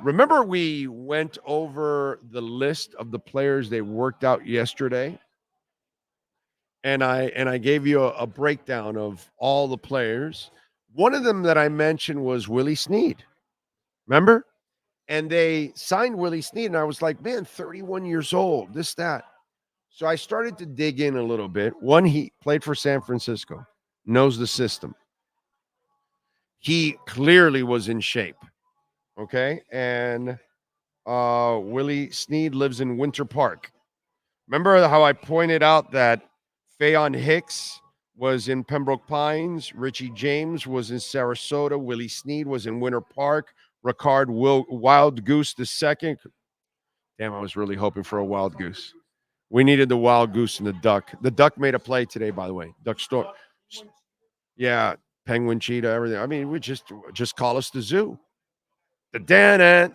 remember we went over the list of the players they worked out yesterday, and I gave you a breakdown of all the players. One of them that I mentioned was Willie Snead. Remember? And they signed Willie Snead, and I was like, man, 31 years old, this, that. So I started to dig in a little bit. One, he played for San Francisco, knows the system. He clearly was in shape. Okay. And Willie Snead lives in Winter Park. Remember how I pointed out that Fayon Hicks was in Pembroke Pines, Richie James was in Sarasota, Willie Snead was in Winter Park, Ricard Wild Goose the second. Damn, I was really hoping for a wild goose. We needed the wild goose and the duck. The duck made a play today, by the way. Duck store. Yeah, penguin, cheetah, everything. I mean, we just call us the zoo. The dan it,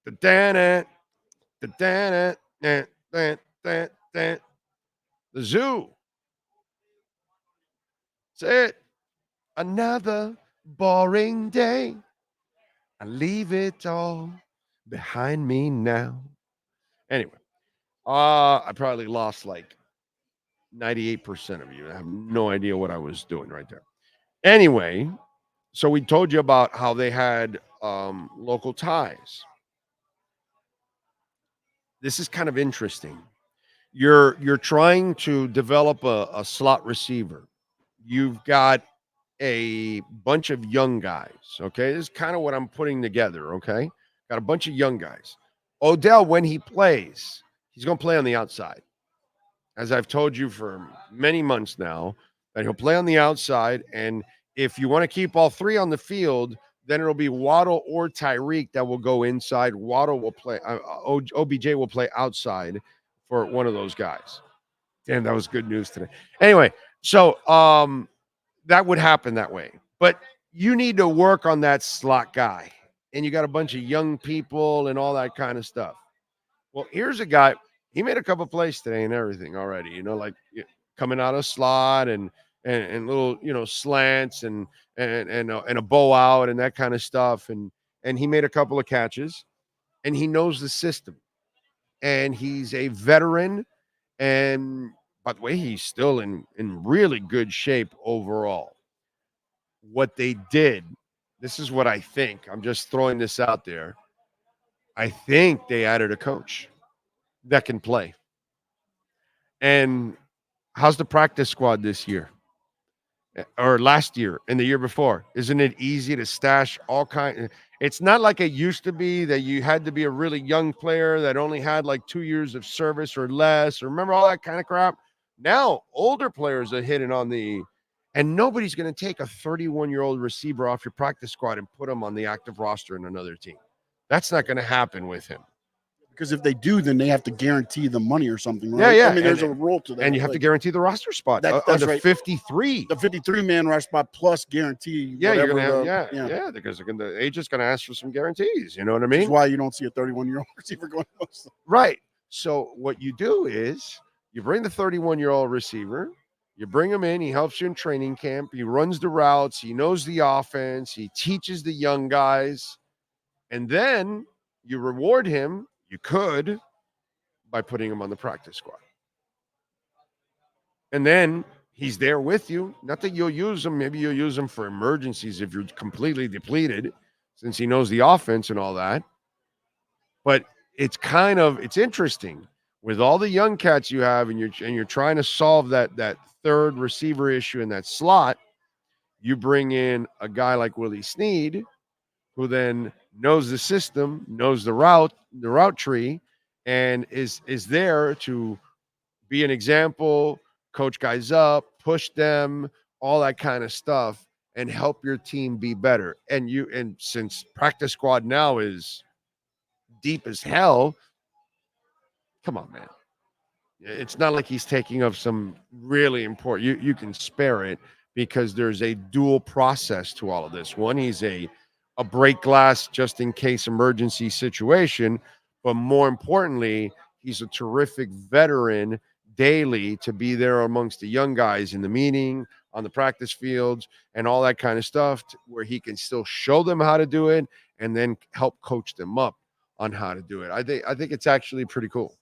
the dan it, the dan it, the zoo. That's it. Another boring day. I leave it all behind me now. Anyway, I probably lost like 98% of you. I have no idea what I was doing right there. Anyway, so we told you about how they had local ties. This is kind of interesting. You're trying to develop a slot receiver. You've got a bunch of young guys. Okay, this is kind of what I'm putting together. Okay, got a bunch of young guys. Odell, when he plays, he's going to play on the outside. As I've told you for many months now, that he'll play on the outside. And if you want to keep all three on the field, then it'll be Waddle or Tyreek that will go inside. Waddle will play, OBJ will play outside for one of those guys. Damn, that was good news today. Anyway, so that would happen that way. But you need to work on that slot guy. And you got a bunch of young people and all that kind of stuff. Well, here's a guy. He made a couple plays today and everything already, like coming out of slot and little, slants and a bow out and that kind of stuff. And he made a couple of catches and he knows the system and he's a veteran. And by the way, he's still in really good shape overall. What they did, this is what I think. I'm just throwing this out there. I think they added a coach that can play. And how's the practice squad this year? Or last year and the year before? Isn't it easy to stash all kinds? It's not like it used to be that you had to be a really young player that only had like 2 years of service or less. Or remember all that kind of crap? Now, older players are hitting on and nobody's going to take a 31-year-old receiver off your practice squad and put him on the active roster in another team. That's not going to happen with him. Because if they do, then they have to guarantee the money or something, right? Yeah. I mean, there's a rule to that. And you have to guarantee the roster spot. That's right. 53. The 53-man roster spot plus guarantee. Yeah, you're going to have, because the agent's going to ask for some guarantees. You know what I mean? That's why you don't see a 31-year-old receiver going most of them. Right. So what you do is you bring the 31-year-old receiver, you bring him in, he helps you in training camp, he runs the routes, he knows the offense, he teaches the young guys, and then you reward him. You could by putting him on the practice squad. And then he's there with you. Not that you'll use him. Maybe you'll use him for emergencies if you're completely depleted, since he knows the offense and all that. But it's interesting with all the young cats you have, and you're trying to solve that third receiver issue in that slot. You bring in a guy like Willie Snead, who then knows the system, knows the route tree, and is there to be an example, coach guys up, push them, all that kind of stuff, and help your team be better. And since practice squad now is deep as hell, come on, man. It's not like he's taking up some really important. You can spare it because there's a dual process to all of this. One, he's a break glass just in case emergency situation, but more importantly, he's a terrific veteran daily to be there amongst the young guys in the meeting, on the practice fields and all that kind of stuff, where he can still show them how to do it and then help coach them up on how to do it. I think it's actually pretty cool.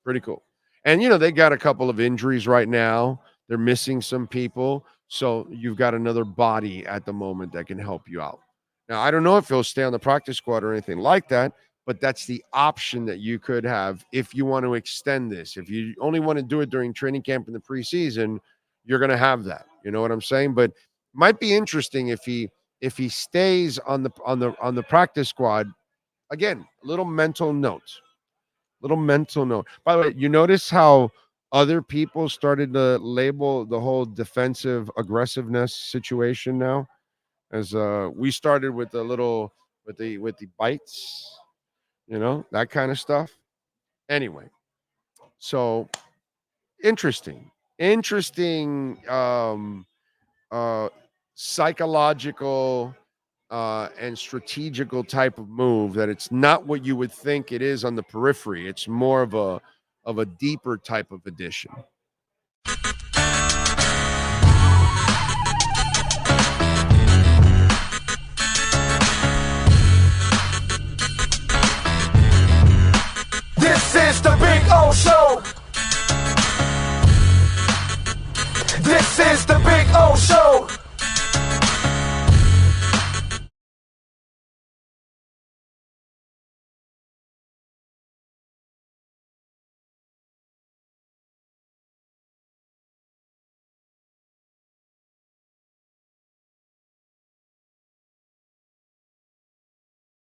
Pretty cool. And they got a couple of injuries right now. They're missing some people. So you've got another body at the moment that can help you out. Now, I don't know if he'll stay on the practice squad or anything like that, but that's the option that you could have if you want to extend this. If you only want to do it during training camp in the preseason, you're going to have that. You know what I'm saying? But might be interesting if he stays on the practice squad. Again, little mental note. By the way, you notice how other people started to label the whole defensive aggressiveness situation now, as we started with the little with the bites, that kind of stuff. Anyway, so interesting, psychological and strategical type of move, that it's not what you would think it is on the periphery. It's more of a deeper type of addition. This is the Big O Show. This is the Big O Show.